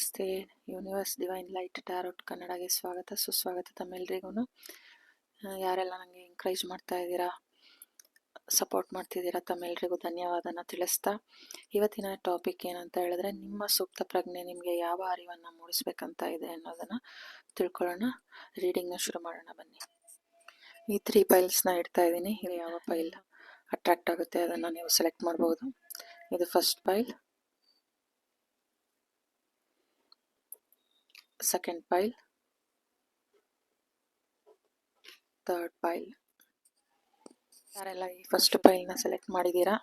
ನಮಸ್ತೆ. Universe divine light tarot ಕನ್ನಡಗೆ ಸ್ವಾಗತ ಸುಸ್ವಾಗತ ತಮ್ಮೆಲ್ಲರಿಗೂ. ಯಾರೆಲ್ಲ ನನಗೆ ಎಂಕರೇಜ್ ಮಾಡ್ತಾ ಇದ್ದೀರಾ, ಸಪೋರ್ಟ್ ಮಾಡ್ತಿದ್ದೀರಾ, ತಮ್ಮೆಲ್ಲರಿಗೂ ಧನ್ಯವಾದನ ತಿಳಿಸ್ತಾ ಇವತ್ತಿನ ಟಾಪಿಕ್ ಏನಂತ ಹೇಳಿದ್ರೆ, ನಿಮ್ಮ ಸೂಕ್ತ ಪ್ರಜ್ಞೆ ನಿಮಗೆ ಯಾವ ಅರಿವನ್ನು ಮೂಡಿಸ್ಬೇಕಂತ ಇದೆ ಅನ್ನೋದನ್ನು ತಿಳ್ಕೊಳ್ಳೋಣ. ರೀಡಿಂಗ್ನ ಶುರು ಮಾಡೋಣ ಬನ್ನಿ. ಈ 3 ಪೈಲ್ಸ್ನ ಇಡ್ತಾ ಇದ್ದೀನಿ. ಇದು ಯಾವ ಪೈಲ್ ಅಟ್ರಾಕ್ಟ್ ಆಗುತ್ತೆ ಅದನ್ನು ನೀವು ಸೆಲೆಕ್ಟ್ ಮಾಡ್ಬೋದು. ಇದು ಫಸ್ಟ್ ಪೈಲ್, ಸೆಕೆಂಡ್ ಪೈಲ್, ಥರ್ಡ್ ಪೈಲ್. ಯಾರೆಲ್ಲ ಈ ಫಸ್ಟ್ ಪೈಲ್ನ ಸೆಲೆಕ್ಟ್ ಮಾಡಿದ್ದೀರಾ,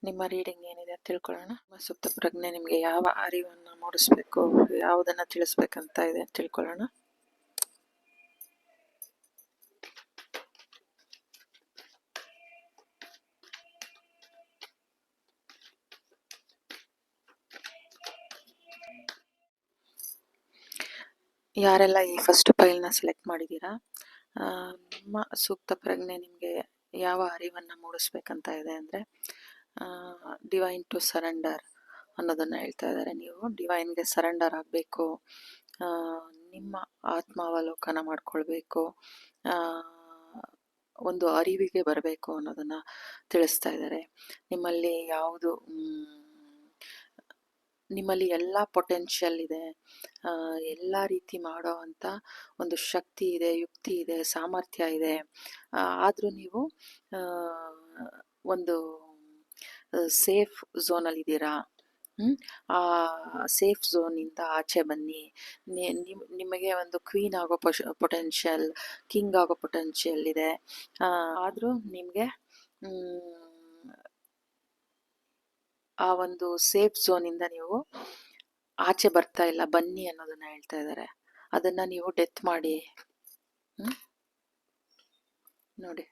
ನಿಮ್ಮ ರೀಡಿಂಗ್ ಏನಿದೆ ಅಂತ ತಿಳ್ಕೊಳ್ಳೋಣ. ನಿಮ್ಮ ಸೂಕ್ತ ಪ್ರಜ್ಞೆ ನಿಮಗೆ ಯಾವ ಅರಿವನ್ನು ಮೂಡಿಸ್ಬೇಕು, ಯಾವುದನ್ನು ತಿಳಿಸ್ಬೇಕಂತ ಇದೆ ಅಂತ ತಿಳ್ಕೊಳ್ಳೋಣ. ಯಾರೆಲ್ಲ ಈ ಫಸ್ಟ್ ಪೈಲ್ನ ಸೆಲೆಕ್ಟ್ ಮಾಡಿದ್ದೀರಾ, ನಿಮ್ಮ ಸೂಕ್ತ ಪ್ರಜ್ಞೆ ನಿಮಗೆ ಯಾವ ಅರಿವನ್ನು ಮೂಡಿಸ್ಬೇಕಂತ ಇದೆ ಅಂದರೆ, ಡಿವೈನ್ ಟು ಸರೆಂಡರ್ ಅನ್ನೋದನ್ನು ಹೇಳ್ತಾ ಇದ್ದಾರೆ. ನೀವು ಡಿವೈನ್ಗೆ ಸರೆಂಡರ್ ಆಗಬೇಕು, ನಿಮ್ಮ ಆತ್ಮಾವಲೋಕನ ಮಾಡ್ಕೊಳ್ಬೇಕು, ಒಂದು ಅರಿವಿಗೆ ಬರಬೇಕು ಅನ್ನೋದನ್ನು ತಿಳಿಸ್ತಾ ಇದ್ದಾರೆ. ನಿಮ್ಮಲ್ಲಿ ಎಲ್ಲ ಪೊಟೆನ್ಷಿಯಲ್ ಇದೆ, ಎಲ್ಲ ರೀತಿ ಮಾಡೋ ಅಂಥ ಒಂದು ಶಕ್ತಿ ಇದೆ, ಯುಕ್ತಿ ಇದೆ, ಸಾಮರ್ಥ್ಯ ಇದೆ. ಆದರೂ ನೀವು ಒಂದು ಸೇಫ್ ಝೋನಲ್ಲಿದ್ದೀರಾ. ಆ ಸೇಫ್ ಝೋನಿಂದ ಆಚೆ ಬನ್ನಿ. ನಿಮಗೆ ಒಂದು ಕ್ವೀನ್ ಆಗೋ ಪೊಟೆನ್ಷಿಯಲ್, ಕಿಂಗ್ ಆಗೋ ಪೊಟೆನ್ಷಿಯಲ್ ಇದೆ. ಆದರೂ ನಿಮಗೆ ಆ ಒಂದು ಸೇಫ್ ಝೋನಿಂದ ನೀವು ಆಚೆ ಬರ್ತಾ ಇಲ್ಲ, ಬನ್ನಿ ಅನ್ನೋದನ್ನ ಹೇಳ್ತಾ ಇದ್ದಾರೆ. ಅದನ್ನ ನೀವು ಡೆತ್ ಮಾಡಿ ನೋಡಿ,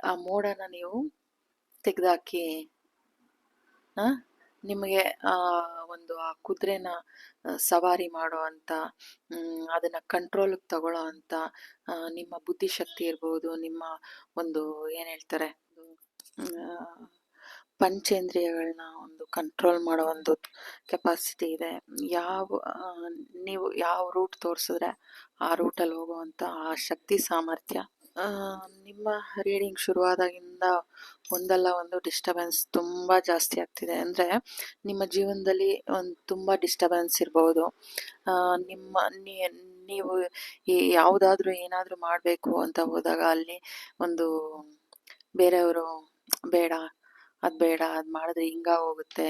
ಆ ಮೋಡನ ನೀವು ತೆಗೆದಾಕಿ, ನಿಮಗೆ ಒಂದು ಆ ಕುದುರೆನ ಸವಾರಿ ಮಾಡೋ ಅಂತ, ಅದನ್ನ ಕಂಟ್ರೋಲ್ಗೆ ತಗೊಳ್ಳೋ ಅಂತ ನಿಮ್ಮ ಬುದ್ಧಿಶಕ್ತಿ ಇರ್ಬೋದು, ನಿಮ್ಮ ಒಂದು ಏನು ಹೇಳ್ತಾರೆ ಪಂಚೇಂದ್ರಿಯಗಳನ್ನ ಒಂದು ಕಂಟ್ರೋಲ್ ಮಾಡೋ ಒಂದು ಕೆಪಾಸಿಟಿ ಇದೆ. ನೀವು ಯಾವ ರೂಟ್ ತೋರಿಸಿದ್ರೆ ಆ ರೂಟಲ್ಲಿ ಹೋಗುವಂಥ ಆ ಶಕ್ತಿ ಸಾಮರ್ಥ್ಯ. ನಿಮ್ಮ ರೀಡಿಂಗ್ ಶುರುವಾದಾಗಿಂದ ಒಂದಲ್ಲ ಒಂದು ಡಿಸ್ಟರ್ಬೆನ್ಸ್ ತುಂಬ ಜಾಸ್ತಿ ಆಗ್ತಿದೆ. ಅಂದರೆ ನಿಮ್ಮ ಜೀವನದಲ್ಲಿ ಒಂದು ತುಂಬ ಡಿಸ್ಟರ್ಬೆನ್ಸ್ ಇರ್ಬೋದು. ನೀವು ಯಾವುದಾದ್ರೂ ಏನಾದರೂ ಮಾಡಬೇಕು ಅಂತ ಹೋದಾಗ ಅಲ್ಲಿ ಒಂದು ಬೇರೆಯವರು ಬೇಡ, ಅದು ಬೇಡ, ಅದು ಮಾಡಿದ್ರೆ ಹಿಂಗಾಗೋಗುತ್ತೆ,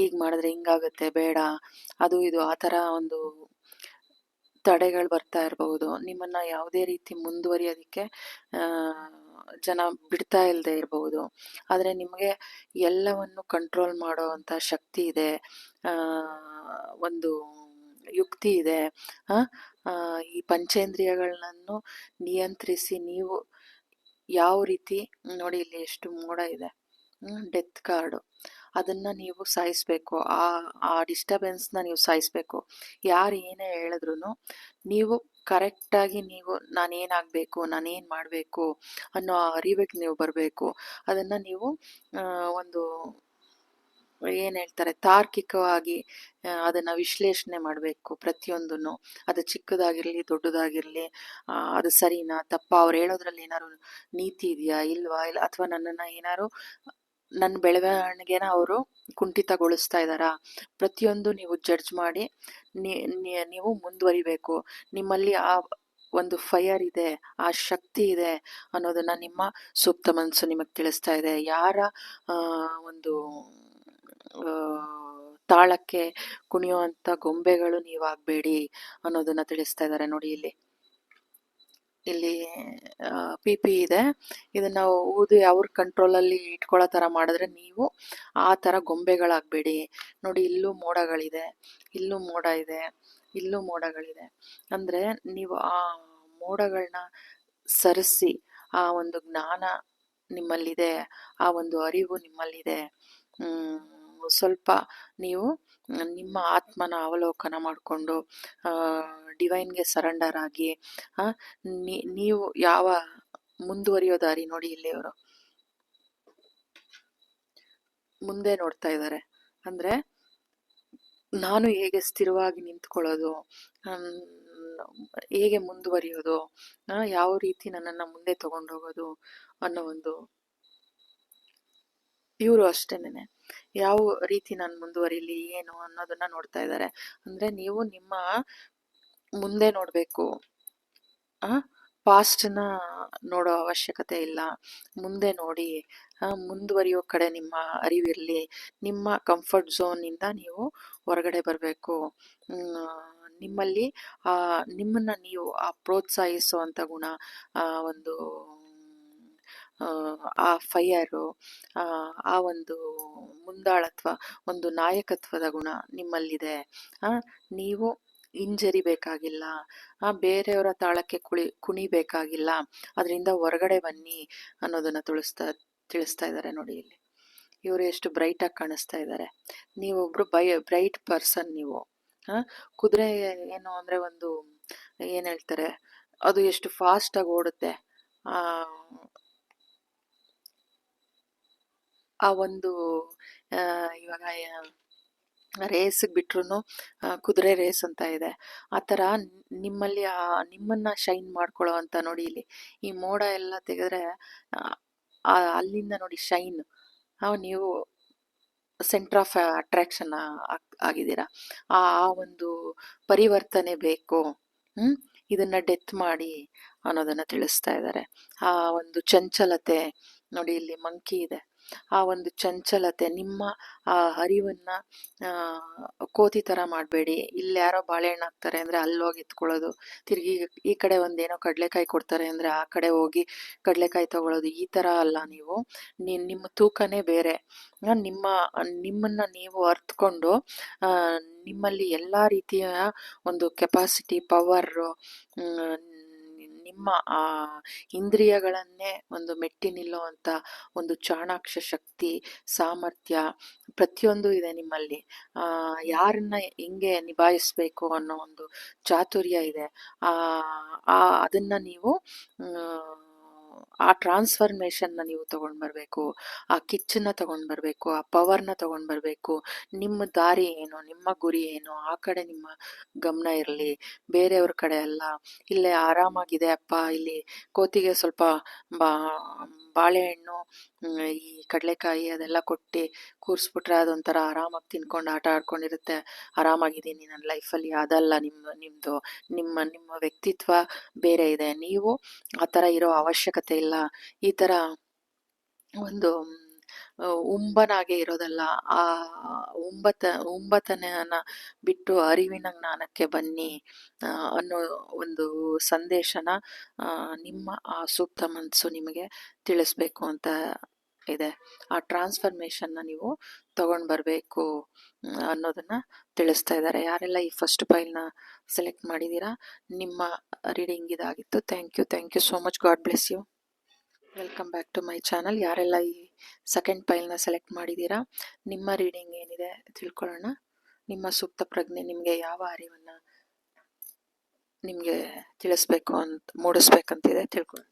ಈಗ ಮಾಡಿದ್ರೆ ಹಿಂಗಾಗುತ್ತೆ, ಬೇಡ, ಅದು ಇದು ಆ ಥರ ಒಂದು ತಡೆಗಳು ಬರ್ತಾ ಇರಬಹುದು. ನಿಮ್ಮನ್ನ ಯಾವುದೇ ರೀತಿ ಮುಂದುವರಿಯೋದಕ್ಕೆ ಜನ ಬಿಡ್ತಾ ಇಲ್ಲದೆ ಇರಬಹುದು. ಆದರೆ ನಿಮಗೆ ಎಲ್ಲವನ್ನು ಕಂಟ್ರೋಲ್ ಮಾಡೋ ಅಂಥ ಶಕ್ತಿ ಇದೆ, ಒಂದು ಯುಕ್ತಿ ಇದೆ. ಈ ಪಂಚೇಂದ್ರಿಯಗಳನ್ನು ನಿಯಂತ್ರಿಸಿ ನೀವು ಯಾವ ರೀತಿ ನೋಡಿ, ಇಲ್ಲಿ ಎಷ್ಟು ಮೋಡ ಇದೆ, ಡೆತ್ ಕಾರ್ಡು, ಅದನ್ನ ನೀವು ಸಾಯಿಸ್ಬೇಕು. ಆ ಡಿಸ್ಟರ್ಬೆನ್ಸ್ನ ನೀವು ಸಾಯಿಸ್ಬೇಕು. ಯಾರು ಏನೇ ಹೇಳಿದ್ರು ನೀವು ಕರೆಕ್ಟಾಗಿ ನೀವು ನಾನೇನಾಗಬೇಕು, ನಾನೇನು ಮಾಡಬೇಕು ಅನ್ನೋ ಅರಿವಿಗೆ ನೀವು ಬರಬೇಕು. ಅದನ್ನು ನೀವು ಒಂದು ಏನು ಹೇಳ್ತಾರೆ ತಾರ್ಕಿಕವಾಗಿ ಅದನ್ನು ವಿಶ್ಲೇಷಣೆ ಮಾಡಬೇಕು. ಪ್ರತಿಯೊಂದನ್ನು, ಅದು ಚಿಕ್ಕದಾಗಿರಲಿ ದೊಡ್ಡದಾಗಿರಲಿ, ಅದು ಸರಿನಾ ತಪ್ಪಾ, ಅವ್ರು ಹೇಳೋದ್ರಲ್ಲಿ ಏನಾದ್ರು ನೀತಿ ಇದೆಯಾ ಇಲ್ವಾ, ಇಲ್ಲ ಅಥವಾ ನನ್ನ ಬೆಳವಣಿಗೆನ ಅವರು ಕುಂಠಿತಗೊಳಿಸ್ತಾ ಇದ್ದಾರಾ, ಪ್ರತಿಯೊಂದು ನೀವು ಜಡ್ಜ್ ಮಾಡಿ ನೀವು ಮುಂದುವರಿಬೇಕು. ನಿಮ್ಮಲ್ಲಿ ಆ ಒಂದು ಫೈರ್ ಇದೆ, ಆ ಶಕ್ತಿ ಇದೆ ಅನ್ನೋದನ್ನ ನಿಮ್ಮ ಸೂಕ್ತ ಮನಸ್ಸು ನಿಮಗೆ ತಿಳಿಸ್ತಾ ಇದೆ. ಯಾರ ಒಂದು ತಾಳಕ್ಕೆ ಕುಣಿಯುವಂಥ ಗೊಂಬೆಗಳು ನೀವಾಗಬೇಡಿ ಅನ್ನೋದನ್ನ ತಿಳಿಸ್ತಾ ಇದ್ದಾರೆ. ನೋಡಿ, ಇಲ್ಲಿ ಪಿ ಇದೆ, ಇದನ್ನ ಊದಿ ಅವ್ರ ಕಂಟ್ರೋಲಲ್ಲಿ ಇಟ್ಕೊಳ್ಳೋ ಥರ ಮಾಡಿದ್ರೆ ನೀವು ಆ ಥರ ಗೊಂಬೆಗಳಾಗಬೇಡಿ. ನೋಡಿ, ಇಲ್ಲೂ ಮೋಡಗಳಿದೆ, ಇಲ್ಲೂ ಮೋಡ ಇದೆ, ಇಲ್ಲೂ ಮೋಡಗಳಿದೆ. ಅಂದರೆ ನೀವು ಆ ಮೋಡಗಳನ್ನ ಸರಿಸಿ, ಆ ಒಂದು ಜ್ಞಾನ ನಿಮ್ಮಲ್ಲಿದೆ, ಆ ಒಂದು ಅರಿವು ನಿಮ್ಮಲ್ಲಿದೆ. ಸ್ವಲ್ಪ ನೀವು ನಿಮ್ಮ ಆತ್ಮನ ಅವಲೋಕನ ಮಾಡಿಕೊಂಡು ಡಿವೈನ್ಗೆ ಸರೆಂಡರ್ ಆಗಿ ನೀವು ಯಾವ ಮುಂದುವರಿಯೋ ದಾರಿ ನೋಡಿ, ಇಲ್ಲಿ ಅವರು ಮುಂದೆ ನೋಡ್ತಾ ಇದ್ದಾರೆ. ಅಂದರೆ ನಾನು ಹೇಗೆ ಸ್ಥಿರವಾಗಿ ನಿಂತ್ಕೊಳ್ಳೋದು, ಹೇಗೆ ಮುಂದುವರಿಯೋದು, ಯಾವ ರೀತಿ ನನ್ನನ್ನು ಮುಂದೆ ತಗೊಂಡೋಗೋದು ಅನ್ನೋ ಒಂದು, ಇವರು ಅಷ್ಟೇನೆ ಯಾವ ರೀತಿ ನಾನು ಮುಂದುವರಿಲಿ ಏನು ಅನ್ನೋದನ್ನ ನೋಡ್ತಾ ಇದ್ದಾರೆ. ಅಂದ್ರೆ ನೀವು ನಿಮ್ಮ ಮುಂದೆ ನೋಡ್ಬೇಕು, ಪಾಸ್ಟ್ನ ನೋಡೋ ಅವಶ್ಯಕತೆ ಇಲ್ಲ, ಮುಂದೆ ನೋಡಿ ಮುಂದುವರಿಯೋ ಕಡೆ ನಿಮ್ಮ ಅರಿವಿರಲಿ. ನಿಮ್ಮ ಕಂಫರ್ಟ್ ಝೋನಿಂದ ನೀವು ಹೊರಗಡೆ ಬರಬೇಕು. ನಿಮ್ಮಲ್ಲಿ ನಿಮ್ಮನ್ನ ನೀವು ಪ್ರೋತ್ಸಾಹಿಸುವಂಥ ಗುಣ, ಒಂದು ಆ ಫೈಯರು, ಆ ಒಂದು ಮುಂದಾಳತ್ವ, ಒಂದು ನಾಯಕತ್ವದ ಗುಣ ನಿಮ್ಮಲ್ಲಿದೆ. ನೀವು ಹಿಂಜರಿಬೇಕಾಗಿಲ್ಲ, ಬೇರೆಯವರ ತಾಳಕ್ಕೆ ಕುಣಿಬೇಕಾಗಿಲ್ಲ, ಅದರಿಂದ ಹೊರಗಡೆ ಬನ್ನಿ ಅನ್ನೋದನ್ನ ತಿಳಿಸ್ತಾ ಇದ್ದಾರೆ ನೋಡಿ ಇಲ್ಲಿ. ಇವರು ಎಷ್ಟು ಬ್ರೈಟ್ ಆಗಿ ಕಾಣಿಸ್ತಾ ಇದ್ದಾರೆ. ನೀವೊಬ್ರು ಬ್ರೈಟ್ ಪರ್ಸನ್ ನೀವು. ಕುದುರೆ ಏನು ಅಂದ್ರೆ ಒಂದು ಏನ್ ಹೇಳ್ತಾರೆ, ಅದು ಎಷ್ಟು ಫಾಸ್ಟ್ ಆಗಿ ಓಡುತ್ತೆ, ಆ ಒಂದು ಇವಾಗ ರೇಸ್ಗೆ ಬಿಟ್ರು ಕುದುರೆ ರೇಸ್ ಅಂತ ಇದೆ. ಆ ಥರ ನಿಮ್ಮಲ್ಲಿ ನಿಮ್ಮನ್ನ ಶೈನ್ ಮಾಡ್ಕೊಳ್ಳೋ ಅಂತ ನೋಡಿ ಇಲ್ಲಿ ಈ ಮೋಡ ಎಲ್ಲ ತೆಗೆದ್ರೆ ಅಲ್ಲಿಂದ ನೋಡಿ ಶೈನ್, ನೀವು ಸೆಂಟರ್ ಆಫ್ ಅಟ್ರಾಕ್ಷನ್ ಆಗಿದ್ದೀರಾ. ಆ ಒಂದು ಪರಿವರ್ತನೆ ಬೇಕು. ಇದನ್ನ ಡೆತ್ ಮಾಡಿ ಅನ್ನೋದನ್ನ ತಿಳಿಸ್ತಾ ಇದ್ದಾರೆ. ಆ ಒಂದು ಚಂಚಲತೆ ನೋಡಿ, ಇಲ್ಲಿ ಮಂಕಿ ಇದೆ. ಆ ಒಂದು ಚಂಚಲತೆ, ನಿಮ್ಮ ಆ ಅರಿವನ್ನ ಕೋತಿ ತರ ಮಾಡಬೇಡಿ. ಇಲ್ಲಿ ಯಾರೋ ಬಾಳೆಹಣ್ಣು ಹಾಕ್ತಾರೆ ಅಂದ್ರೆ ಅಲ್ಲೋಗಿ ಎತ್ಕೊಳ್ಳೋದು, ತಿರ್ಗಿ ಈ ಕಡೆ ಒಂದೇನೋ ಕಡಲೆಕಾಯಿ ಕೊಡ್ತಾರೆ ಅಂದ್ರೆ ಆ ಕಡೆ ಹೋಗಿ ಕಡಲೆಕಾಯಿ ತಗೊಳ್ಳೋದು, ಈ ತರ ಅಲ್ಲ. ನೀವು ನಿಮ್ಮ ತೂಕನೇ ಬೇರೆ. ನಿಮ್ಮನ್ನ ನೀವು ಅರ್ಥಕೊಂಡು ನಿಮ್ಮಲ್ಲಿ ಎಲ್ಲಾ ರೀತಿಯ ಒಂದು ಕೆಪಾಸಿಟಿ, ಪವರ್, ನಿಮ್ಮ ಇಂದ್ರಿಯಗಳನ್ನೇ ಒಂದು ಮೆಟ್ಟಿ ನಿಲ್ಲುವಂತ ಒಂದು ಚಾಣಾಕ್ಷ ಶಕ್ತಿ, ಸಾಮರ್ಥ್ಯ ಪ್ರತಿಯೊಂದು ಇದೆ ನಿಮ್ಮಲ್ಲಿ. ಯಾರನ್ನ ಹೆಂಗೆ ನಿಭಾಯಿಸ್ಬೇಕು ಅನ್ನೋ ಒಂದು ಚಾತುರ್ಯ ಇದೆ. ಅದನ್ನ ನೀವು ಆ ಟ್ರಾನ್ಸ್ಫರ್ಮೇಷನ್ನ ನೀವು ತಗೊಂಡ್ ಬರ್ಬೇಕು, ಆ ಕಿಚ್ಚನ್ನ ತಗೊಂಡ್ ಬರ್ಬೇಕು, ಆ ಪವರ್ನ ತಗೊಂಡ್ ಬರ್ಬೇಕು. ನಿಮ್ಮ ದಾರಿ ಏನು, ನಿಮ್ಮ ಗುರಿ ಏನು, ಆ ಕಡೆ ನಿಮ್ಮ ಗಮನ ಇರಲಿ, ಬೇರೆಯವ್ರ ಕಡೆ ಅಲ್ಲ. ಇಲ್ಲೇ ಆರಾಮಾಗಿದೆ ಅಪ್ಪ, ಇಲ್ಲಿ ಕೋತಿಗೆ ಸ್ವಲ್ಪ ಬಾಳೆಹಣ್ಣು, ಈ ಕಡಲೆಕಾಯಿ ಅದೆಲ್ಲ ಕೊಟ್ಟು ಕೂರಿಸ್ಬಿಟ್ರೆ ಅದೊಂಥರ ಆರಾಮಾಗಿ ತಿನ್ಕೊಂಡು ಆಟ ಆಡ್ಕೊಂಡಿರುತ್ತೆ, ಆರಾಮಾಗಿದ್ದೀನಿ ನನ್ನ ಲೈಫಲ್ಲಿ. ಅದಲ್ಲ ನಿಮ್ಮದು. ನಿಮ್ಮ ವ್ಯಕ್ತಿತ್ವ ಬೇರೆ ಇದೆ. ನೀವು ಆ ಥರ ಇರೋ ಅವಶ್ಯಕತೆ ಇಲ್ಲ. ಈ ಥರ ಒಂದು ಉಂಬನಾಗೆ ಇರೋದಲ್ಲ, ಆ ಉಂಬತನ ಬಿಟ್ಟು ಅರಿವಿನ ಜ್ಞಾನಕ್ಕೆ ಬನ್ನಿ ಅನ್ನೋ ಒಂದು ಸಂದೇಶನ ನಿಮ್ಮ ಆ ಸೂಕ್ತ ಮನಸ್ಸು ನಿಮಗೆ ತಿಳಿಸ್ಬೇಕು ಅಂತ ಇದೆ. ಆ ಟ್ರಾನ್ಸ್ಫರ್ಮೇಷನ್ನ ನೀವು ತಗೊಂಡ್ ಬರಬೇಕು ಅನ್ನೋದನ್ನ ತಿಳಿಸ್ತಾ ಇದ್ದಾರೆ. ಯಾರೆಲ್ಲ ಈ ಫಸ್ಟ್ ಫೈಲ್ನ ಸೆಲೆಕ್ಟ್ ಮಾಡಿದ್ದೀರಾ, ನಿಮ್ಮ ರೀಡಿಂಗ್ ಇದಾಗಿತ್ತು. Thank you so much. God bless you. Welcome back to my channel. ಯಾರೆಲ್ಲ ಈ ಸೆಕೆಂಡ್ ಫೈಲ್ನ ಸೆಲೆಕ್ಟ್ ಮಾಡಿದ್ದೀರಾ, ನಿಮ್ಮ ರೀಡಿಂಗ್ ಏನಿದೆ ತಿಳ್ಕೊಳ್ಳೋಣ. ನಿಮ್ಮ ಸೂಕ್ತ ಪ್ರಜ್ಞೆ ನಿಮಗೆ ಯಾವ ಅರಿವನ್ನ ನಿಮಗೆ ತಿಳಿಸ್ಬೇಕು ಅಂತ, ಮೂಡಿಸ್ಬೇಕಂತಿದೆ ತಿಳ್ಕೊಳ್ಳೋಣ.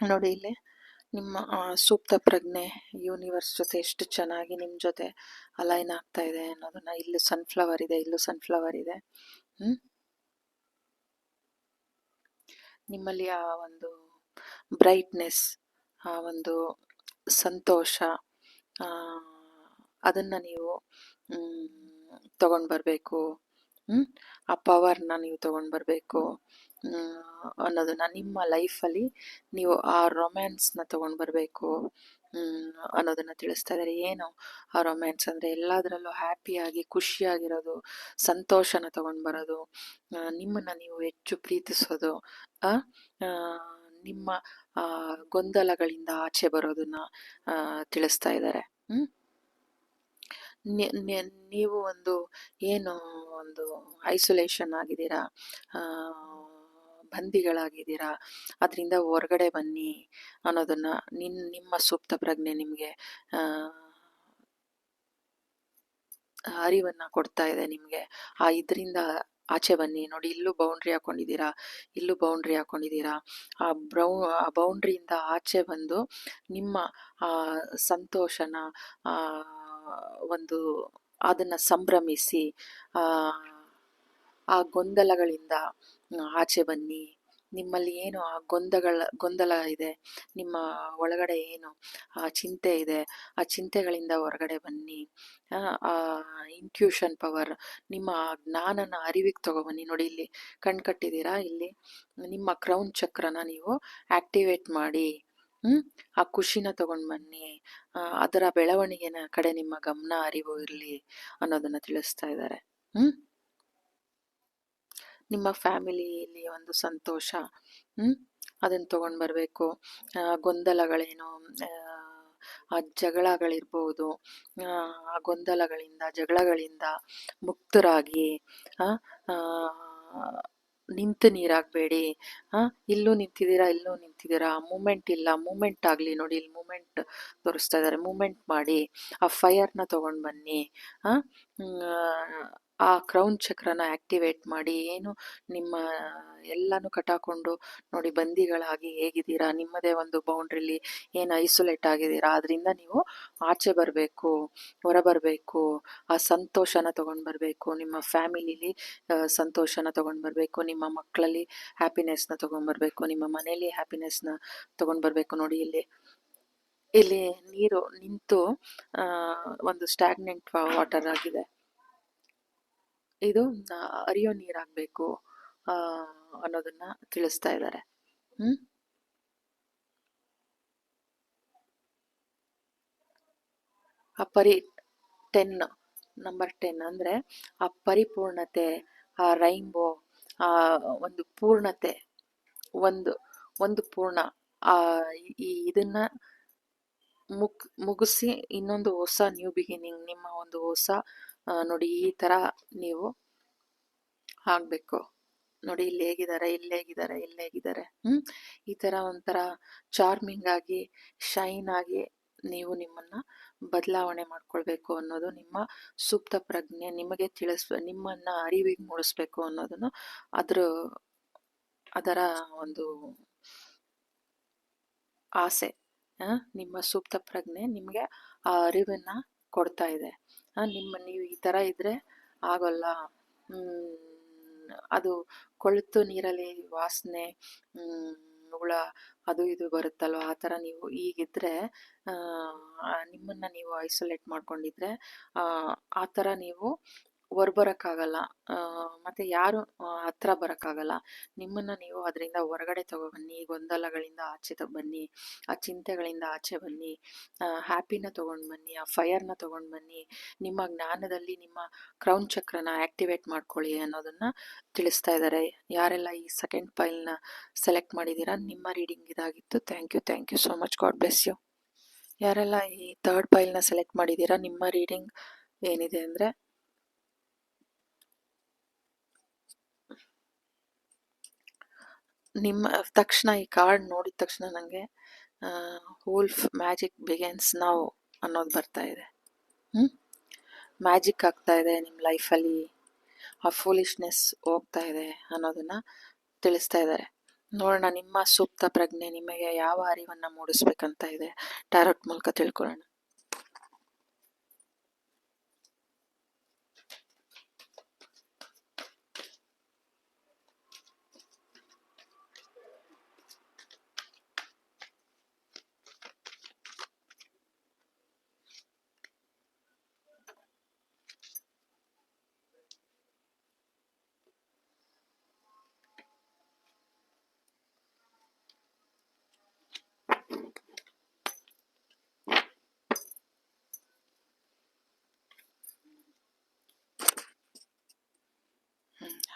ನೋಡಿ ಇಲ್ಲಿ ನಿಮ್ಮ ಸೂಕ್ತ ಪ್ರಜ್ಞೆ ಯೂನಿವರ್ಸ್ ಜೊತೆ ಎಷ್ಟು ಚೆನ್ನಾಗಿ ನಿಮ್ಮ ಜೊತೆ ಅಲೈನ್ ಆಗ್ತಾ ಇದೆ ಅನ್ನೋದನ್ನ. ಇಲ್ಲೂ ಸನ್ಫ್ಲವರ್ ಇದೆ, ಇಲ್ಲೂ ಸನ್ಫ್ಲವರ್ ಇದೆ. ನಿಮ್ಮಲ್ಲಿ ಆ ಒಂದು ಬ್ರೈಟ್ನೆಸ್, ಆ ಒಂದು ಸಂತೋಷ, ಅದನ್ನು ನೀವು ತಗೊಂಡು ಬರಬೇಕು. ಆ ಪವರ್ನ ನೀವು ತಗೊಂಡು ಬರಬೇಕು ಅನ್ನೋದನ್ನ ನಿಮ್ಮ ಲೈಫಲ್ಲಿ ನೀವು ಆ ರೊಮ್ಯಾನ್ಸ್ನ ತಗೊಂಡು ಬರಬೇಕು ಅನ್ನೋದನ್ನ ತಿಳಿಸ್ತಾ ಇದ್ದಾರೆ. ಏನು ಆ ರೊಮ್ಯಾನ್ಸ್ ಅಂದರೆ ಎಲ್ಲದರಲ್ಲೂ ಹ್ಯಾಪಿಯಾಗಿ ಖುಷಿಯಾಗಿರೋದು, ಸಂತೋಷನ ತಗೊಂಡು ಬರೋದು, ನಿಮ್ಮನ್ನು ನೀವು ಹೆಚ್ಚು ಪ್ರೀತಿಸೋದು, ನಿಮ್ಮ ಗೊಂದಲಗಳಿಂದ ಆಚೆ ಬರೋದನ್ನ ತಿಳಿಸ್ತಾ ಇದ್ದಾರೆ. ನೀವು ಏನು ಒಂದು ಐಸೋಲೇಷನ್ ಆಗಿದ್ದೀರಾ, ಬಂದಿಗಳಾಗಿದ್ದೀರಾ, ಅದರಿಂದ ಹೊರಗಡೆ ಬನ್ನಿ ಅನ್ನೋದನ್ನ ನಿಮ್ಮ ಸುಪ್ತ ಪ್ರಜ್ಞೆ ನಿಮಗೆ ಅರಿವನ್ನ ಕೊಡ್ತಾ ಇದೆ. ನಿಮಗೆ ಇದರಿಂದ ಆಚೆ ಬನ್ನಿ. ನೋಡಿ, ಇಲ್ಲೂ ಬೌಂಡ್ರಿ ಹಾಕೊಂಡಿದ್ದೀರಾ, ಇಲ್ಲೂ ಬೌಂಡ್ರಿ ಹಾಕೊಂಡಿದ್ದೀರಾ. ಆ ಬೌಂಡ್ರಿಯಿಂದ ಆಚೆ ಬಂದು ನಿಮ್ಮ ಸಂತೋಷನ ಅದನ್ನ ಸಂಭ್ರಮಿಸಿ ಆ ಗೊಂದಲಗಳಿಂದ ಆಚೆ ಬನ್ನಿ. ನಿಮ್ಮಲ್ಲಿ ಏನು ಆ ಗೊಂದಲ ಇದೆ, ನಿಮ್ಮ ಒಳಗಡೆ ಏನು ಆ ಚಿಂತೆ ಇದೆ, ಆ ಚಿಂತೆಗಳಿಂದ ಹೊರಗಡೆ ಬನ್ನಿ. ಆ ಇಂಟ್ಯೂಷನ್ ಪವರ್, ನಿಮ್ಮ ಜ್ಞಾನನ ಅರಿವಿಗೆ ತಗೊಬನ್ನಿ. ನೋಡಿ, ಇಲ್ಲಿ ಕಟ್ಟಿದ್ದೀರಾ, ಇಲ್ಲಿ ನಿಮ್ಮ ಕ್ರೌನ್ ಚಕ್ರನ ನೀವು ಆಕ್ಟಿವೇಟ್ ಮಾಡಿ ಆ ಖುಷಿನ ತಗೊಂಡು ಬನ್ನಿ. ಅದರ ಬೆಳವಣಿಗೆನ ಕಡೆ ನಿಮ್ಮ ಗಮನ ಅರಿವು ಇರಲಿ ಅನ್ನೋದನ್ನ ತಿಳಿಸ್ತಾ ಇದ್ದಾರೆ. ನಿಮ್ಮ ಫ್ಯಾಮಿಲಿಯಲ್ಲಿ ಒಂದು ಸಂತೋಷ, ಅದನ್ನು ತಗೊಂಡು ಬರಬೇಕು. ಗೊಂದಲಗಳೇನು, ಆ ಜಗಳಗಳಿರ್ಬೋದು, ಆ ಗೊಂದಲಗಳಿಂದ ಜಗಳಗಳಿಂದ ಮುಕ್ತರಾಗಿ ನಿಂತು ನೀರಾಗಬೇಡಿ. ಇಲ್ಲೂ ನಿಂತಿದ್ದೀರಾ, ಇಲ್ಲೂ ನಿಂತಿದ್ದೀರಾ, ಮೂಮೆಂಟ್ ಇಲ್ಲ, ಮೂಮೆಂಟ್ ಆಗಲಿ. ನೋಡಿ, ಇಲ್ಲಿ ಮೂಮೆಂಟ್ ತೋರಿಸ್ತಾ ಇದ್ದಾರೆ, ಮೂಮೆಂಟ್ ಮಾಡಿ ಆ ಫೈರ್ನ ತಗೊಂಡು ಬನ್ನಿ. ಆ ಕ್ರೌನ್ ಚಕ್ರನ ಆಕ್ಟಿವೇಟ್ ಮಾಡಿ. ಏನು ನಿಮ್ಮ ಎಲ್ಲನೂ ಕಟ್ಟಾಕೊಂಡು ನೋಡಿ, ಬಂದಿಗಳಾಗಿ ಹೇಗಿದ್ದೀರಾ, ನಿಮ್ಮದೇ ಒಂದು ಬೌಂಡ್ರಿಲಿ ಏನು ಐಸೋಲೇಟ್ ಆಗಿದ್ದೀರಾ, ಅದರಿಂದ ನೀವು ಆಚೆ ಬರಬೇಕು, ಹೊರಬರಬೇಕು. ಆ ಸಂತೋಷನ ತಗೊಂಡು ಬರಬೇಕು. ನಿಮ್ಮ ಫ್ಯಾಮಿಲಿಲಿ ಸಂತೋಷನ ತಗೊಂಡು ಬರಬೇಕು. ನಿಮ್ಮ ಮಕ್ಕಳಲ್ಲಿ ಹ್ಯಾಪಿನೆಸ್ನ ತಗೊಂಡ್ಬರ್ಬೇಕು. ನಿಮ್ಮ ಮನೆಯಲ್ಲಿ ಹ್ಯಾಪಿನೆಸ್ನ ತಗೊಂಡು ಬರಬೇಕು. ನೋಡಿ, ಇಲ್ಲಿ ನೀರು ನಿಂತು ಒಂದು ಸ್ಟ್ಯಾಗ್ನೆಂಟ್ ವಾಟರ್ ಆಗಿದೆ. ಇದು ಹರಿಯೋ ನೀರಾಗಬೇಕು ಅನ್ನೋದನ್ನ ತಿಳಿಸ್ತಾ ಇದ್ದಾರೆ. ಆ 10 ಅಂದರೆ ಆ ಪರಿಪೂರ್ಣತೆ, ಆ ರೈನ್ಬೋ, ಆ ಒಂದು ಪೂರ್ಣತೆ, ಒಂದು ಪೂರ್ಣ ಇದನ್ನ ಮುಗಿಸಿ ಇನ್ನೊಂದು ಹೊಸ ನ್ಯೂ ಬಿಗಿನಿಂಗ್, ನಿಮ್ಮ ಒಂದು ಹೊಸ ನೋಡಿ, ಈ ಥರ ನೀವು ಆಗಬೇಕು. ನೋಡಿ, ಇಲ್ಲಿ ಹೇಗಿದ್ದಾರೆ, ಇಲ್ಲೇಗಿದ್ದಾರೆ. ಈ ಥರ ಒಂಥರ ಚಾರ್ಮಿಂಗ್ ಆಗಿ, ಶೈನ್ ಆಗಿ ನೀವು ನಿಮ್ಮನ್ನ ಬದಲಾವಣೆ ಮಾಡ್ಕೊಳ್ಬೇಕು ಅನ್ನೋದು ನಿಮ್ಮ ಸುಪ್ತ ಪ್ರಜ್ಞೆ ನಿಮಗೆ ನಿಮ್ಮನ್ನ ಅರಿವಿಗೆ ಮೂಡಿಸ್ಬೇಕು ಅನ್ನೋದನ್ನು ಅದರ ಒಂದು ಆಸೆ. ನಿಮ್ಮ ಸುಪ್ತ ಪ್ರಜ್ಞೆ ನಿಮಗೆ ಆ ಅರಿವನ್ನ ಕೊಡ್ತಾ ಇದೆ. ನೀವು ಈ ಥರ ಇದ್ರೆ ಆಗೋಲ್ಲ. ಅದು ಕೊಳೆತು ನೀರಲ್ಲಿ ವಾಸನೆ, ಹುಳ, ಅದು ಇದು ಬರುತ್ತಲ್ವ, ಆ ಥರ ನೀವು ಈಗಿದ್ರೆ, ನಿಮ್ಮನ್ನ ನೀವು ಐಸೋಲೇಟ್ ಮಾಡ್ಕೊಂಡಿದ್ರೆ ಆ ಥರ ನೀವು ಹೊರಬರೋಕ್ಕಾಗಲ್ಲ. ಮತ್ತು ಯಾರು ಹತ್ರ ಬರೋಕ್ಕಾಗಲ್ಲ. ನಿಮ್ಮನ್ನು ನೀವು ಅದರಿಂದ ಹೊರಗಡೆ ತಗೊಬನ್ನಿ. ಗೊಂದಲಗಳಿಂದ ಆಚೆ ಬನ್ನಿ, ಆ ಚಿಂತೆಗಳಿಂದ ಆಚೆ ಬನ್ನಿ, ಹ್ಯಾಪಿನ ತೊಗೊಂಡು ಬನ್ನಿ, ಆ ಫೈರ್ನ ತೊಗೊಂಡು ಬನ್ನಿ. ನಿಮ್ಮ ಜ್ಞಾನದಲ್ಲಿ ನಿಮ್ಮ ಕ್ರೌನ್ ಚಕ್ರನ ಆ್ಯಕ್ಟಿವೇಟ್ ಮಾಡ್ಕೊಳ್ಳಿ ಅನ್ನೋದನ್ನು ತಿಳಿಸ್ತಾ ಇದ್ದಾರೆ. ಯಾರೆಲ್ಲ ಈ ಸೆಕೆಂಡ್ ಫೈಲ್ನ ಸೆಲೆಕ್ಟ್ ಮಾಡಿದ್ದೀರಾ, ನಿಮ್ಮ ರೀಡಿಂಗ್ ಇದಾಗಿತ್ತು. Thank you so much. God bless you. ಯಾರೆಲ್ಲ ಈ ಥರ್ಡ್ ಫೈಲ್ನ ಸೆಲೆಕ್ಟ್ ಮಾಡಿದ್ದೀರಾ, ನಿಮ್ಮ ರೀಡಿಂಗ್ ಏನಿದೆ ಅಂದರೆ, ನಿಮ್ಮ ತಕ್ಷಣ ಈ ಕಾರ್ಡ್ ನೋಡಿದ ತಕ್ಷಣ ನನಗೆ ವೂಲ್ಫ್ ಮ್ಯಾಜಿಕ್ ಬಿಗಿನ್ಸ್ ನೌ ಅನ್ನೋದು ಬರ್ತಾ ಇದೆ. ಮ್ಯಾಜಿಕ್ ಆಗ್ತಾ ಇದೆ ನಿಮ್ಮ ಲೈಫಲ್ಲಿ, ಆ ಫೂಲಿಶ್ನೆಸ್ ಹೋಗ್ತಾ ಇದೆ ಅನ್ನೋದನ್ನ ತಿಳಿಸ್ತಾ ಇದ್ದಾರೆ. ನೋಡೋಣ, ನಿಮ್ಮ ಸೂಕ್ತ ಪ್ರಜ್ಞೆ ನಿಮಗೆ ಯಾವ ಅರಿವನ್ನು ಮೂಡಿಸ್ಬೇಕಂತ ಇದೆ, ಟ್ಯಾರೋಟ್ ಮೂಲಕ ತಿಳ್ಕೊಳ್ಳೋಣ.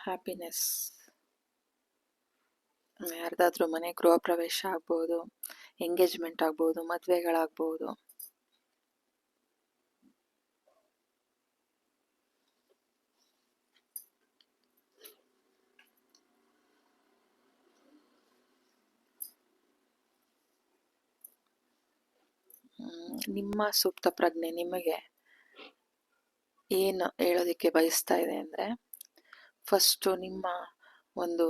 ಹ್ಯಾಪಿನೆಸ್. ಯಾರ್ದಾದ್ರೂ ಮನೆ ಗೃಹ ಪ್ರವೇಶ ಆಗ್ಬೋದು, ಎಂಗೇಜ್ಮೆಂಟ್ ಆಗ್ಬೋದು, ಮದುವೆಗಳಾಗ್ಬೋದು. ನಿಮ್ಮ ಸುಪ್ತ ಪ್ರಜ್ಞೆ ನಿಮಗೆ ಏನು ಹೇಳೋದಕ್ಕೆ ಬಯಸ್ತಾ ಇದೆ ಅಂದರೆ, ಫಸ್ಟು ನಿಮ್ಮ ಒಂದು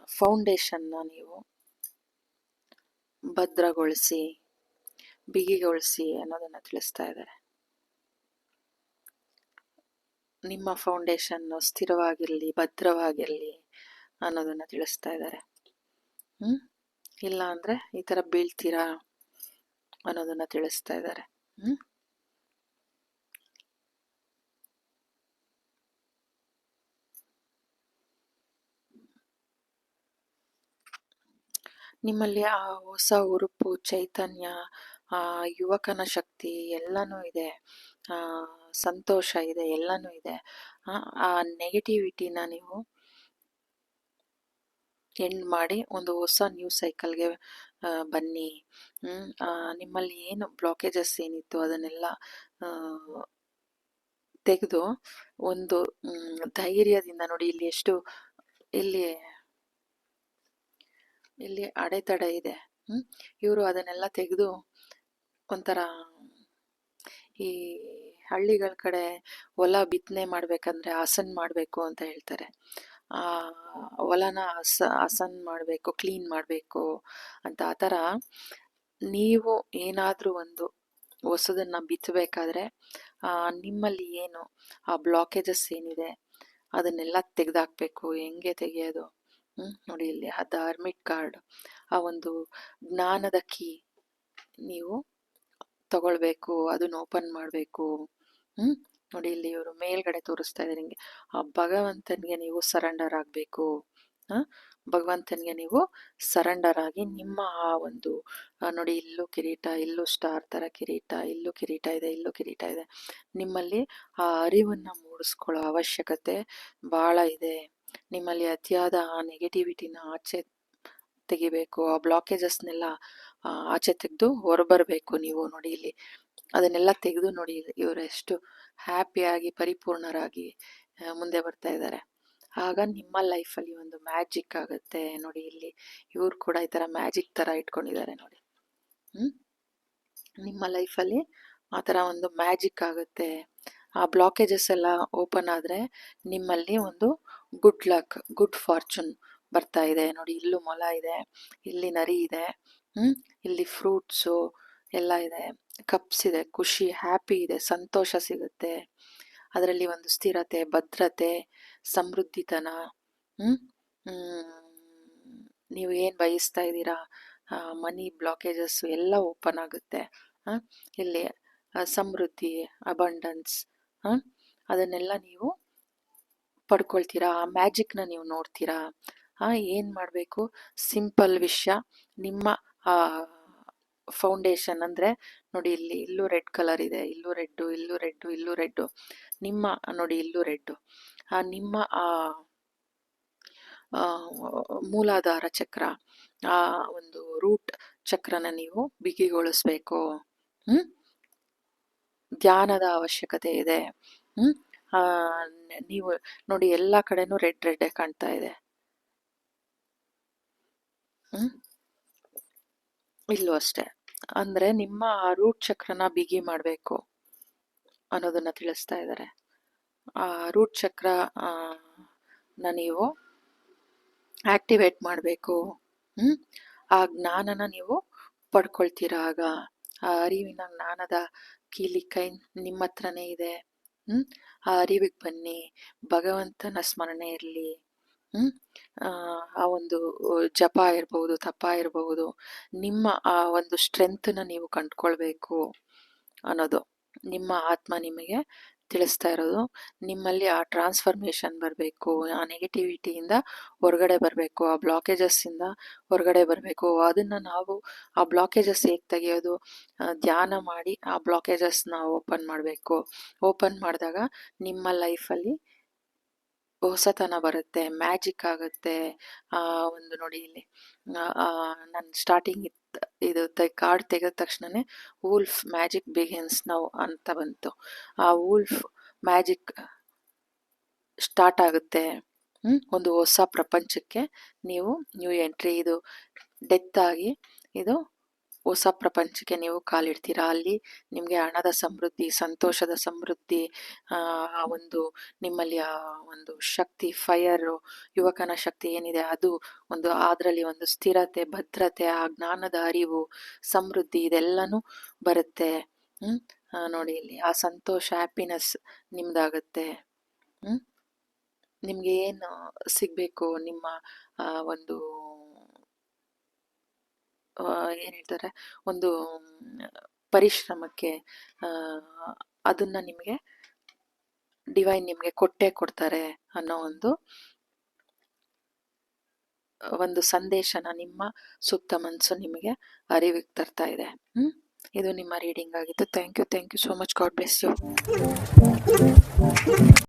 ಫೌಂಡೇಶನ್ನ ನೀವು ಭದ್ರಗೊಳಿಸಿ, ಬಿಗಿಗೊಳಿಸಿ ಅನ್ನೋದನ್ನು ತಿಳಿಸ್ತಾ ಇದ್ದಾರೆ. ನಿಮ್ಮ ಫೌಂಡೇಶನ್ನು ಸ್ಥಿರವಾಗಿರಲಿ, ಭದ್ರವಾಗಿರಲಿ ಅನ್ನೋದನ್ನು ತಿಳಿಸ್ತಾ ಇದ್ದಾರೆ. ಇಲ್ಲ ಅಂದರೆ ಈ ಥರ ಬೀಳ್ತೀರಾ ಅನ್ನೋದನ್ನು ತಿಳಿಸ್ತಾ ಇದ್ದಾರೆ. ನಿಮ್ಮಲ್ಲಿ ಆ ಹೊಸ ಉರುಪು, ಚೈತನ್ಯ, ಆ ಯುವಕನ ಶಕ್ತಿ ಎಲ್ಲನೂ ಇದೆ, ಸಂತೋಷ ಇದೆ, ಎಲ್ಲನೂ ಇದೆ. ಆ ನೆಗೆಟಿವಿಟಿನ ನೀವು ಎಂಡ್ ಮಾಡಿ ಒಂದು ಹೊಸ ನ್ಯೂ ಸೈಕಲ್ಗೆ ಬನ್ನಿ. ನಿಮ್ಮಲ್ಲಿ ಏನು ಬ್ಲಾಕೇಜಸ್ ಏನಿತ್ತು ಅದನ್ನೆಲ್ಲ ತೆಗೆದು ಒಂದು ಧೈರ್ಯದಿಂದ ನೋಡಿ, ಇಲ್ಲಿ ಎಷ್ಟು ಇಲ್ಲಿ ಅಡೆತಡೆ ಇದೆ. ಇವರು ಅದನ್ನೆಲ್ಲ ತೆಗೆದು ಒಂಥರ ಈ ಹಳ್ಳಿಗಳ ಕಡೆ ಹೊಲ ಬಿತ್ತನೆ ಮಾಡ್ಬೇಕಂದ್ರೆ ಹಸನ್ ಮಾಡಬೇಕು ಅಂತ ಹೇಳ್ತಾರೆ. ಆ ಹೊಲನ ಹಸನ್ ಮಾಡಬೇಕು, ಕ್ಲೀನ್ ಮಾಡಬೇಕು ಅಂತ. ಆ ಥರ ನೀವು ಏನಾದರೂ ಒಂದು ಹೊಸದನ್ನ ಬಿತ್ತಬೇಕಾದ್ರೆ ನಿಮ್ಮಲ್ಲಿ ಏನು ಆ ಬ್ಲಾಕೇಜಸ್ ಏನಿದೆ ಅದನ್ನೆಲ್ಲ ತೆಗೆದಾಕ್ಬೇಕು. ಹೆಂಗೆ ತೆಗೆಯೋದು? ನೋಡಿ, ಇಲ್ಲಿ ಅದು ಹರ್ಮಿಟ್ ಕಾರ್ಡ್, ಆ ಒಂದು ಜ್ಞಾನದ ಕೀ ನೀವು ತಗೊಳ್ಬೇಕು, ಅದನ್ನ ಓಪನ್ ಮಾಡಬೇಕು. ನೋಡಿ, ಇಲ್ಲಿ ಇವರು ಮೇಲ್ಗಡೆ ತೋರಿಸ್ತಾ ಇದ್ದಾರೆ ನಿಮಗೆ. ಆ ಭಗವಂತನಿಗೆ ನೀವು ಸರೆಂಡರ್ ಆಗಬೇಕು. ಭಗವಂತನಿಗೆ ನೀವು ಸರೆಂಡರ್ ಆಗಿ ನಿಮ್ಮ ಆ ಒಂದು ನೋಡಿ, ಇಲ್ಲೂ ಕಿರೀಟ, ಇಲ್ಲೂ ಸ್ಟಾರ್ ಥರ ಕಿರೀಟ, ಇಲ್ಲೂ ಕಿರೀಟ ಇದೆ, ಇಲ್ಲೂ ಕಿರೀಟ ಇದೆ. ನಿಮ್ಮಲ್ಲಿ ಆ ಅರಿವನ್ನು ಮೂಡಿಸ್ಕೊಳ್ಳೋ ಅವಶ್ಯಕತೆ ಭಾಳ ಇದೆ. ನಿಮ್ಮಲ್ಲಿ ಅತಿಯಾದ ಆ ನೆಗೆಟಿವಿಟಿನ ಆಚೆ ತೆಗಿಬೇಕು. ಆ ಬ್ಲಾಕೇಜಸ್ನೆಲ್ಲ ಆಚೆ ತೆಗೆದು ಹೊರಬರಬೇಕು ನೀವು. ನೋಡಿ, ಇಲ್ಲಿ ಅದನ್ನೆಲ್ಲ ತೆಗೆದು ನೋಡಿ, ಇವರು ಎಷ್ಟು ಹ್ಯಾಪಿಯಾಗಿ ಪರಿಪೂರ್ಣರಾಗಿ ಮುಂದೆ ಬರ್ತಾ ಇದ್ದಾರೆ. ಆಗ ನಿಮ್ಮ ಲೈಫಲ್ಲಿ ಒಂದು ಮ್ಯಾಜಿಕ್ ಆಗುತ್ತೆ. ನೋಡಿ, ಇಲ್ಲಿ ಇವ್ರು ಕೂಡ ಈ ಥರ ಮ್ಯಾಜಿಕ್ ಥರ ಇಟ್ಕೊಂಡಿದ್ದಾರೆ ನೋಡಿ. ನಿಮ್ಮ ಲೈಫಲ್ಲಿ ಆ ಥರ ಒಂದು ಮ್ಯಾಜಿಕ್ ಆಗುತ್ತೆ. ಆ ಬ್ಲಾಕೇಜಸ್ ಎಲ್ಲ ಓಪನ್ ಆದರೆ ನಿಮ್ಮಲ್ಲಿ ಒಂದು ಗುಡ್ ಲಕ್, ಗುಡ್ ಫಾರ್ಚೂನ್ ಬರ್ತಾ ಇದೆ. ನೋಡಿ, ಇಲ್ಲೂ ಮೊಲ ಇದೆ, ಇಲ್ಲಿ ನರಿ ಇದೆ, ಇಲ್ಲಿ ಫ್ರೂಟ್ಸು ಎಲ್ಲ ಇದೆ, ಕಪ್ಸ್ ಇದೆ, ಖುಷಿ, ಹ್ಯಾಪಿ ಇದೆ, ಸಂತೋಷ ಸಿಗುತ್ತೆ. ಅದರಲ್ಲಿ ಒಂದು ಸ್ಥಿರತೆ, ಭದ್ರತೆ, ಸಮೃದ್ಧಿತನ. ನೀವು ಏನು ಬಯಸ್ತಾ ಇದ್ದೀರಾ, ಮನಿ ಬ್ಲಾಕೇಜಸ್ ಎಲ್ಲ ಓಪನ್ ಆಗುತ್ತೆ. ಇಲ್ಲಿ ಸಮೃದ್ಧಿ, ಅಬಂಡನ್ಸ್, ಅದನ್ನೆಲ್ಲ ನೀವು ಪಡ್ಕೊಳ್ತೀರಾ. ಆ ಮ್ಯಾಜಿಕ್ನ ನೀವು ನೋಡ್ತೀರಾ. ಏನು ಮಾಡಬೇಕು? ಸಿಂಪಲ್ ವಿಷಯ. ನಿಮ್ಮ ಫೌಂಡೇಶನ್ ಅಂದರೆ ನೋಡಿ, ಇಲ್ಲೂ ರೆಡ್ ಕಲರ್ ಇದೆ, ಇಲ್ಲೂ ರೆಡ್ಡು, ಇಲ್ಲೂ ರೆಡ್ಡು, ಇಲ್ಲೂ ರೆಡ್ಡು. ನಿಮ್ಮ ನೋಡಿ, ಇಲ್ಲೂ ರೆಡ್ಡು. ನಿಮ್ಮ ಮೂಲಾಧಾರ ಚಕ್ರ, ಆ ಒಂದು ರೂಟ್ ಚಕ್ರನ ನೀವು ಬಿಗಿಗೊಳಿಸ್ಬೇಕು. ಧ್ಯಾನದ ಅವಶ್ಯಕತೆ ಇದೆ. ನೀವು ನೋಡಿ, ಎಲ್ಲ ಕಡೆನೂ ರೆಡ್ ರೆಡ್ಡೇ ಕಾಣ್ತಾ ಇದೆ. ಇಲ್ಲೂ ಅಷ್ಟೇ. ಅಂದರೆ ನಿಮ್ಮ ಆ ರೂಟ್ ಚಕ್ರನ ಬಿಗಿ ಮಾಡಬೇಕು ಅನ್ನೋದನ್ನ ತಿಳಿಸ್ತಾ ಇದ್ದಾರೆ. ಆ ರೂಟ್ ಚಕ್ರ ನೀವು ಆಕ್ಟಿವೇಟ್ ಮಾಡಬೇಕು. ಆ ಜ್ಞಾನನ ನೀವು ಪಡ್ಕೊಳ್ತೀರಾ. ಆಗ ಆ ಅರಿವಿನ ಜ್ಞಾನದ ಕೀಲಿಕೈ ನಿಮ್ಮ ಹತ್ರನೇ ಇದೆ. ಆ ಅರಿವಿಗೆ ಬನ್ನಿ. ಭಗವಂತನ ಸ್ಮರಣೆ ಇರಲಿ. ಆ ಒಂದು ಜಪ ಇರ್ಬೋದು, ತಪ ಇರಬಹುದು. ನಿಮ್ಮ ಆ ಒಂದು ಸ್ಟ್ರೆಂತ್ನ ನೀವು ಕಂಡುಕೊಳ್ಬೇಕು ಅನ್ನೋದು ನಿಮ್ಮ ಆತ್ಮ ನಿಮಗೆ ತಿಳಿಸ್ತಾ ಇರೋದು. ನಿಮ್ಮಲ್ಲಿ ಆ ಟ್ರಾನ್ಸ್ಫರ್ಮೇಷನ್ ಬರಬೇಕು. ಆ ನೆಗೆಟಿವಿಟಿಯಿಂದ ಹೊರಗಡೆ ಬರಬೇಕು, ಆ ಬ್ಲಾಕೇಜಸ್ಸಿಂದ ಹೊರಗಡೆ ಬರಬೇಕು. ಅದನ್ನು ನಾವು ಆ ಬ್ಲಾಕೇಜಸ್ ಹೇಗೆ ತೆಗೆಯೋದು? ಧ್ಯಾನ ಮಾಡಿ ಆ ಬ್ಲಾಕೇಜಸ್ನ ಓಪನ್ ಮಾಡಬೇಕು. ಓಪನ್ ಮಾಡಿದಾಗ ನಿಮ್ಮ ಲೈಫಲ್ಲಿ ಹೊಸತನ ಬರುತ್ತೆ, ಮ್ಯಾಜಿಕ್ ಆಗುತ್ತೆ. ಒಂದು ನೋಡಿ ಇಲ್ಲಿ ನಾನು ಸ್ಟಾರ್ಟಿಂಗ್ ಇದು ಕಾರ್ಡ್ ತೆಗೆದ ತಕ್ಷಣನೇ ವೂಲ್ಫ್ ಮ್ಯಾಜಿಕ್ ಬಿಗಿನ್ಸ್ ನೌ ಅಂತ ಬಂತು. ಆ ವೂಲ್ಫ್ ಮ್ಯಾಜಿಕ್ ಸ್ಟಾರ್ಟ್ ಆಗುತ್ತೆ. ಒಂದು ಹೊಸ ಪ್ರಪಂಚಕ್ಕೆ ನೀವು ನ್ಯೂ ಎಂಟ್ರಿ. ಇದು ಡೆತ್ ಆಗಿ ಇದು ಹೊಸ ಪ್ರಪಂಚಕ್ಕೆ ನೀವು ಕಾಲಿಡ್ತೀರಾ. ಅಲ್ಲಿ ನಿಮಗೆ ಹಣದ ಸಮೃದ್ಧಿ, ಸಂತೋಷದ ಸಮೃದ್ಧಿ, ಒಂದು ನಿಮ್ಮಲ್ಲಿ ಆ ಒಂದು ಶಕ್ತಿ, ಫೈರು, ಯುವಕನ ಶಕ್ತಿ ಏನಿದೆ ಅದು ಒಂದು, ಅದರಲ್ಲಿ ಒಂದು ಸ್ಥಿರತೆ, ಭದ್ರತೆ, ಆ ಜ್ಞಾನದ ಅರಿವು, ಸಮೃದ್ಧಿ ಇದೆಲ್ಲನೂ ಬರುತ್ತೆ. ನೋಡಿ ಇಲ್ಲಿ ಆ ಸಂತೋಷ, ಹ್ಯಾಪಿನೆಸ್ ನಿಮ್ದಾಗುತ್ತೆ. ನಿಮ್ಗೆ ಏನು ಸಿಗಬೇಕು, ನಿಮ್ಮ ಒಂದು ಏನು ಹೇಳ್ತಾರೆ, ಒಂದು ಪರಿಶ್ರಮಕ್ಕೆ ಅದನ್ನ ನಿಮಗೆ ಡಿವೈನ್ ನಿಮಗೆ ಕೊಟ್ಟೇ ಕೊಡ್ತಾರೆ ಅನ್ನೋ ಒಂದು ಸಂದೇಶನ ನಿಮ್ಮ ಸುಪ್ತ ಮನಸ್ಸು ನಿಮಗೆ ಅರಿವಿಗೆ ತರ್ತಾ ಇದೆ. ಇದು ನಿಮ್ಮ ರೀಡಿಂಗ್ ಆಗಿತ್ತು. Thank you so much. God bless you.